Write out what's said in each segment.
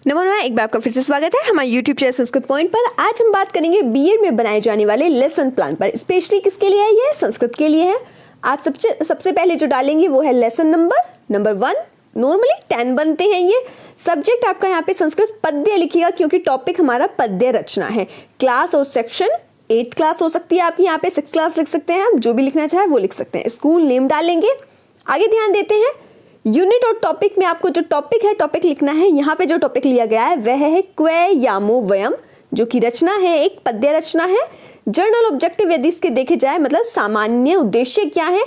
नमस्कार, एक बार आपका फिर से स्वागत है हमारे YouTube चैनल संस्कृत पॉइंट पर। आज हम बात करेंगे बीएड में बनाए जाने वाले लेसन प्लान पर। स्पेशली किसके लिए है ये? संस्कृत के लिए है। आप सबसे पहले जो डालेंगे वो है लेसन नंबर 1। नॉर्मली 10 बनते हैं ये। सब्जेक्ट आपका यहाँ पे संस्कृत पद्य लिखिएगा क्योंकि टॉपिक हमारा पद्य रचना है। क्लास और सेक्शन 8 क्लास हो सकती है आपकी, यहाँ पे 6 क्लास लिख सकते हैं, हम जो भी लिखना चाहे वो लिख सकते हैं। स्कूल नेम डालेंगे। आगे ध्यान देते हैं यूनिट और टॉपिक में। आपको जो टॉपिक है टॉपिक लिखना है। यहाँ पे जो टॉपिक लिया गया है वह है क्वे यामो वयम, जो कि रचना है, एक पद्य रचना है। जर्नल ऑब्जेक्टिव यदि इसके देखे जाए मतलब सामान्य उद्देश्य क्या है,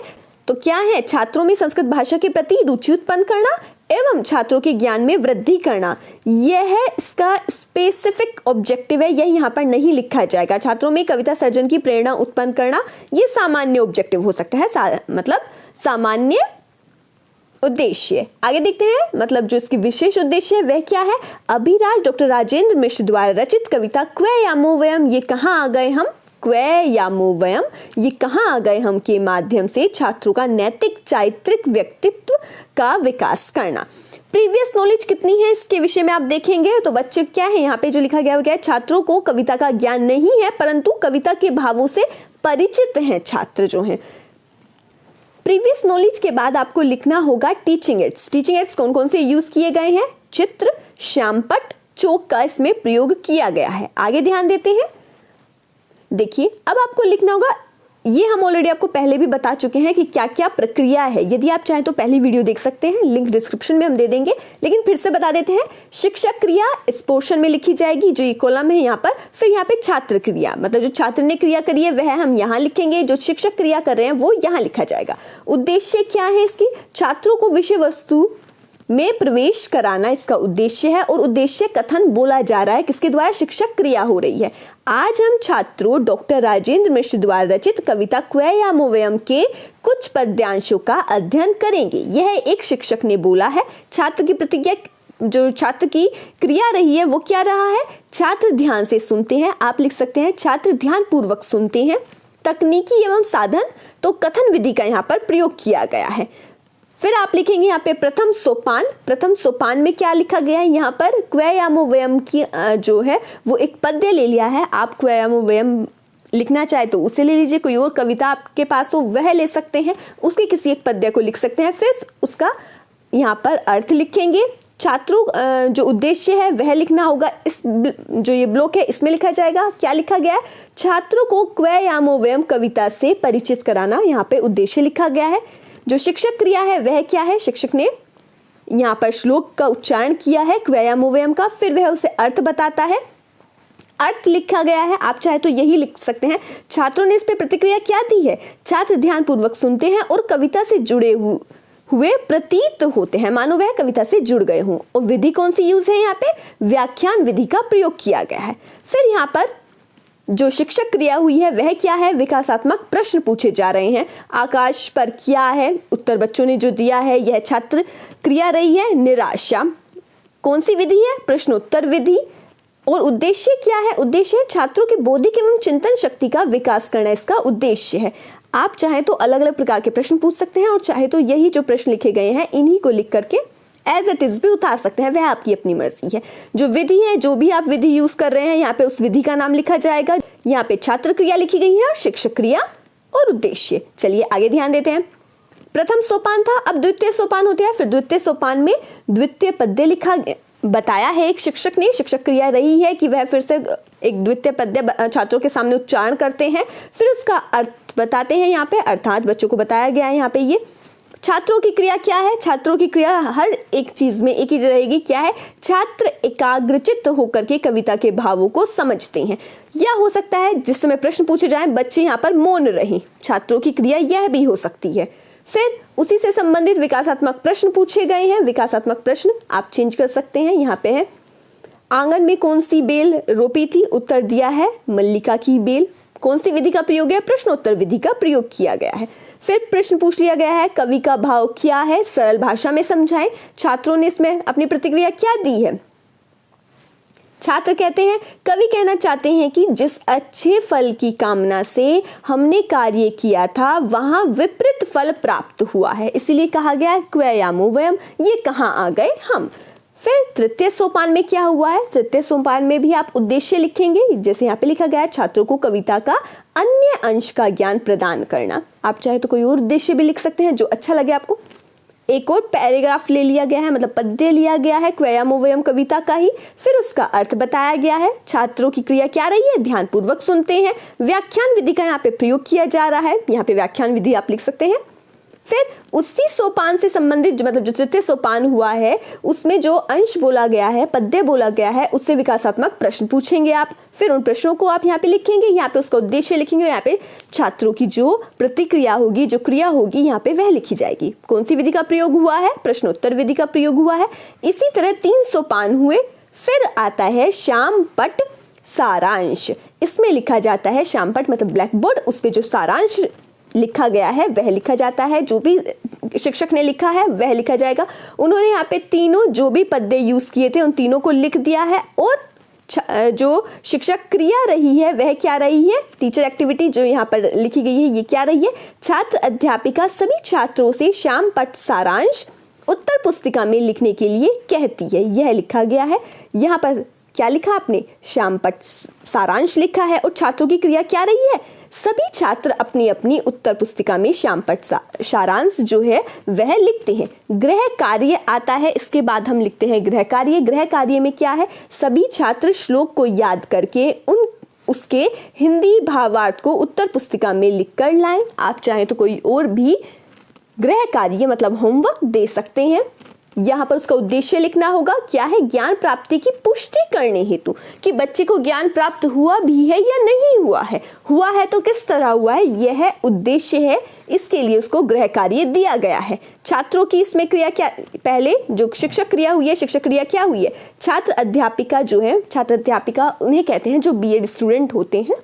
तो क्या है? छात्रों में संस्कृत भाषा के प्रति रुचि उत्पन्न करना एवं छात्रों के ज्ञान में वृद्धि करना। यह है इसका स्पेसिफिक ऑब्जेक्टिव है। यह यहाँ पर नहीं लिखा जाएगा। छात्रों में कविता सर्जन की प्रेरणा उत्पन्न करना, यह सामान्य ऑब्जेक्टिव हो सकता है, मतलब सामान्य उद्देश्य। आगे देखते हैं मतलब जो इसकी विशेष उद्देश्य है वह क्या है। अभिराज डॉक्टर राजेंद्र मिश्र द्वारा रचित कविता क्वे यामो वयम, ये कहाँ आ गए हम, क्वे यामो वयम, ये कहाँ आ गए हम के माध्यम से छात्रों का नैतिक चारित्रिक व्यक्तित्व का विकास करना। प्रीवियस नॉलेज कितनी है इसके विषय में आप देखेंगे तो बच्चे क्या है, यहाँ पे जो लिखा गया वो क्या है, छात्रों को कविता का ज्ञान नहीं है परंतु कविता के भावों से परिचित हैं छात्र जो हैं। प्रीवियस नॉलेज के बाद आपको लिखना होगा टीचिंग एड्स। टीचिंग एड्स कौन कौन से यूज किए गए हैं? चित्र, श्यामपट्ट, चौक का इसमें प्रयोग किया गया है। आगे ध्यान देते हैं। देखिए अब आपको लिखना होगा, ये हम ऑलरेडी आपको पहले भी बता चुके हैं कि क्या क्या प्रक्रिया है। यदि आप चाहें तो पहली वीडियो देख सकते हैं, लिंक डिस्क्रिप्शन में हम दे देंगे, लेकिन फिर से बता देते हैं। शिक्षक क्रिया इस पोर्शन में लिखी जाएगी, जो ये कॉलम है यहाँ पर। फिर यहाँ पे छात्र क्रिया, मतलब जो छात्र ने क्रिया करी है वह हम यहाँ लिखेंगे, जो शिक्षक क्रिया कर रहे हैं वो यहाँ लिखा जाएगा। उद्देश्य क्या है इसकी? छात्रों को विषय वस्तु में प्रवेश कराना इसका उद्देश्य है। और उद्देश्य कथन बोला जा रहा है किसके द्वारा? शिक्षक क्रिया हो रही है। आज हम छात्रों डॉक्टर राजेंद्र मिश्र द्वारा रचित कविता क्वे यामो वयम के कुछ पद्यांशों का अध्ययन करेंगे। यह एक शिक्षक ने बोला है। छात्र की प्रतिक्रिया, जो छात्र की क्रिया रही है वो क्या रहा है? छात्र ध्यान से सुनते हैं। आप लिख सकते हैं छात्र ध्यान पूर्वक सुनते हैं। तकनीकी एवं साधन, तो कथन विधि का यहाँ पर प्रयोग किया गया है। फिर आप लिखेंगे यहाँ पे प्रथम सोपान। प्रथम सोपान में क्या लिखा गया है? यहाँ पर क्वे यामो वयम की जो है वो एक पद्य ले लिया है। आप क्वे यामो वयम लिखना चाहे तो उसे ले लीजिए, कोई और कविता आपके पास हो वह ले सकते हैं, उसके किसी एक पद्य को लिख सकते हैं। फिर उसका यहाँ पर अर्थ लिखेंगे। छात्रों जो उद्देश्य है वह लिखना होगा। इस जो ये ब्लॉक है इसमें लिखा जाएगा। क्या लिखा गया है? छात्रों को क्वे यामो वयम कविता से परिचित कराना, यहाँ पे उद्देश्य लिखा गया है। जो शिक्षक क्रिया है वह क्या है? शिक्षक ने यहाँ पर श्लोक का उच्चारण किया है क्वे यामो वयम का, फिर वह उसे अर्थ बताता है। अर्थ लिखा गया है, आप चाहे तो यही लिख सकते हैं। छात्रों ने इस पे प्रतिक्रिया क्या दी है? छात्र ध्यान पूर्वक सुनते हैं और कविता से जुड़े हुए प्रतीत होते हैं, मानो वह कविता से जुड़ गए हों। और विधि कौन सी यूज है? यहाँ पे व्याख्यान विधि का प्रयोग किया गया है। फिर यहाँ पर जो शिक्षक क्रिया हुई है वह क्या है? विकासात्मक प्रश्न पूछे जा रहे हैं। आकाश पर क्या है? उत्तर बच्चों ने जो दिया है यह छात्र क्रिया रही है। निराशा कौन सी विधि है? प्रश्नोत्तर विधि। और उद्देश्य क्या है? उद्देश्य छात्रों की बौद्धिक एवं चिंतन शक्ति का विकास करना इसका उद्देश्य है। आप चाहे तो अलग अलग प्रकार के प्रश्न पूछ सकते हैं और चाहे तो यही जो प्रश्न लिखे गए हैं इन्हीं को लिख करके एज इट इज भी उतार सकते हैं, वह आपकी अपनी मर्जी है। जो विधि है, जो भी आप विधि यूज कर रहे हैं यहाँ पे उस विधि का नाम लिखा जाएगा। यहाँ पे छात्र क्रिया लिखी गई है और शिक्षक क्रिया और उद्देश्य। चलिए आगे ध्यान देते हैं। प्रथम सोपान था, अब द्वितीय सोपान होता है। फिर द्वितीय सोपान में द्वितीय पद्य लिखा बताया है एक शिक्षक ने। शिक्षक क्रिया रही है कि वह फिर से एक द्वितीय पद्य छात्रों के सामने उच्चारण करते हैं, फिर उसका अर्थ बताते हैं। यहाँ पे अर्थात बच्चों को बताया गया है। यहाँ पे ये छात्रों की क्रिया क्या है? छात्रों की क्रिया हर एक चीज में एक ही रहेगी। क्या है? छात्र एकाग्रचित्त होकर के कविता के भावों को समझते हैं। या हो सकता है जिस समय प्रश्न पूछे जाएं बच्चे यहाँ पर मौन रहें, छात्रों की क्रिया यह भी हो सकती है। फिर उसी से संबंधित विकासात्मक प्रश्न पूछे गए हैं। विकासात्मक प्रश्न आप चेंज कर सकते हैं। यहाँ पे है आंगन में कौन सी बेल रोपी थी? उत्तर दिया है मल्लिका की बेल। कौन सी विधि का प्रयोग है? प्रश्नोत्तर विधि का प्रयोग किया गया है। फिर प्रश्न पूछ लिया गया है कवि का भाव क्या है? सरल भाषा में समझाएं। छात्रों ने इसमें अपनी प्रतिक्रिया क्या दी है? छात्र कहते हैं कवि कहना चाहते हैं कि जिस अच्छे फल की कामना से हमने कार्य किया था वहां विपरीत फल प्राप्त हुआ है, इसीलिए कहा गया क्वे यामो वयम, ये कहाँ आ गए हम। फिर तृतीय सोपान में क्या हुआ है, तृतीय सोपान में भी आप उद्देश्य लिखेंगे, जैसे यहाँ पे लिखा गया है छात्रों को कविता का अन्य अंश का ज्ञान प्रदान करना। आप चाहे तो कोई और उद्देश्य भी लिख सकते हैं जो अच्छा लगे आपको। एक और पैराग्राफ ले लिया गया है, मतलब पद्य लिया गया है क्वयामोवयम कविता का ही, फिर उसका अर्थ बताया गया है, छात्रों की क्रिया क्या रही है, ध्यानपूर्वक सुनते हैं, व्याख्यान विधि का यहाँ पे प्रयोग किया जा रहा है, यहाँ पे व्याख्यान विधि आप लिख सकते हैं। फिर उसी सोपान से संबंधित मतलब जो तृतीय सोपान हुआ है उसमें जो अंश बोला गया है, पद्य बोला गया है, उससे विकासात्मक प्रश्न पूछेंगे आप। फिर उन प्रश्नों को आप यहाँ पे लिखेंगे, यहाँ पे उसका उद्देश्य लिखेंगे, यहाँ पे छात्रों की जो प्रतिक्रिया होगी, जो क्रिया होगी, यहाँ पे वह लिखी जाएगी। कौन सी विधि का प्रयोग हुआ है, प्रश्नोत्तर विधि का प्रयोग हुआ है। इसी तरह 3 सोपान हुए। फिर आता है श्यामपट्ट सारांश। इसमें लिखा जाता है श्यामपट्ट मतलब ब्लैक बोर्ड, उस पे जो सारांश लिखा गया है वह लिखा जाता है, जो भी शिक्षक ने लिखा है वह लिखा जाएगा। उन्होंने यहाँ पे तीनों जो भी पद्य यूज किए थे उन तीनों को लिख दिया है, और जो शिक्षक क्रिया रही है वह क्या रही है, टीचर एक्टिविटी जो यहाँ पर लिखी गई है ये क्या रही है, छात्र अध्यापिका सभी छात्रों से श्यामपट्ट सारांश उत्तर पुस्तिका में लिखने के लिए कहती है, यह लिखा गया है। यहाँ पर क्या लिखा आपने, श्यामपट्ट सारांश लिखा है, और छात्रों की क्रिया क्या रही है, सभी छात्र अपनी अपनी उत्तर पुस्तिका में श्यामपट्ट सारांश जो है वह लिखते हैं। गृह कार्य आता है, इसके बाद हम लिखते हैं गृह कार्य। गृह कार्य में क्या है, सभी छात्र श्लोक को याद करके उसके हिंदी भावार्थ को उत्तर पुस्तिका में लिख कर लाएं। आप चाहें तो कोई और भी गृह कार्य मतलब होमवर्क दे सकते हैं। यहाँ पर उसका उद्देश्य लिखना होगा, क्या है, ज्ञान प्राप्ति की पुष्टि करने हेतु, कि बच्चे को ज्ञान प्राप्त हुआ भी है या नहीं हुआ है तो किस तरह हुआ है, यह उद्देश्य है, इसके लिए उसको गृह कार्य दिया गया है। छात्रों की इसमें क्रिया क्या, पहले जो शिक्षक क्रिया हुई है, शिक्षक क्रिया क्या हुई है, छात्र अध्यापिका जो है, छात्र अध्यापिका उन्हें कहते हैं जो बीएड स्टूडेंट होते हैं,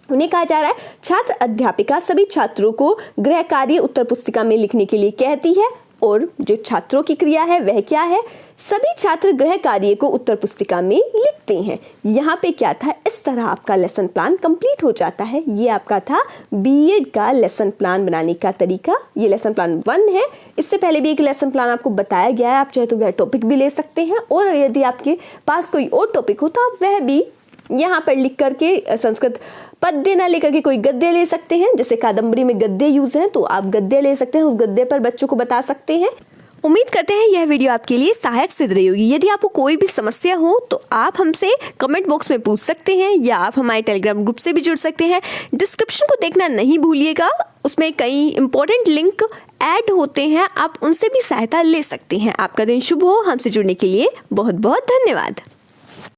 उन्हें कहा जा रहा है छात्र अध्यापिका सभी छात्रों को गृह कार्य उत्तर पुस्तिका में लिखने के लिए कहती है, और जो छात्रों की क्रिया है वह क्या है, सभी छात्र गृह कार्य को उत्तर पुस्तिका में लिखते हैं। यहाँ पे क्या था, इस तरह आपका लेसन प्लान कंप्लीट हो जाता है। ये आपका था बीएड का लेसन प्लान बनाने का तरीका। ये लेसन प्लान 1 है। इससे पहले भी एक लेसन प्लान आपको बताया गया है, आप चाहे तो वह टॉपिक भी ले सकते हैं, और यदि आपके पास कोई और टॉपिक हो तो आप वह भी यहाँ पर लिख करके संस्कृत पद्य ना लेकर के कोई गद्य ले सकते हैं। जैसे कादम्बरी में गद्य यूज है तो आप गद्य ले सकते हैं, उस गद्य पर बच्चों को बता सकते हैं। उम्मीद करते हैं यह वीडियो आपके लिए सहायक सिद्ध रही होगी। यदि आपको कोई भी समस्या हो तो आप हमसे कमेंट बॉक्स में पूछ सकते हैं, या आप हमारे टेलीग्राम ग्रुप से भी जुड़ सकते हैं। डिस्क्रिप्शन को देखना नहीं भूलिएगा, उसमें कई इंपॉर्टेंट लिंक ऐड होते हैं, आप उनसे भी सहायता ले सकते हैं। आपका दिन शुभ हो। हमसे जुड़ने के लिए बहुत बहुत धन्यवाद।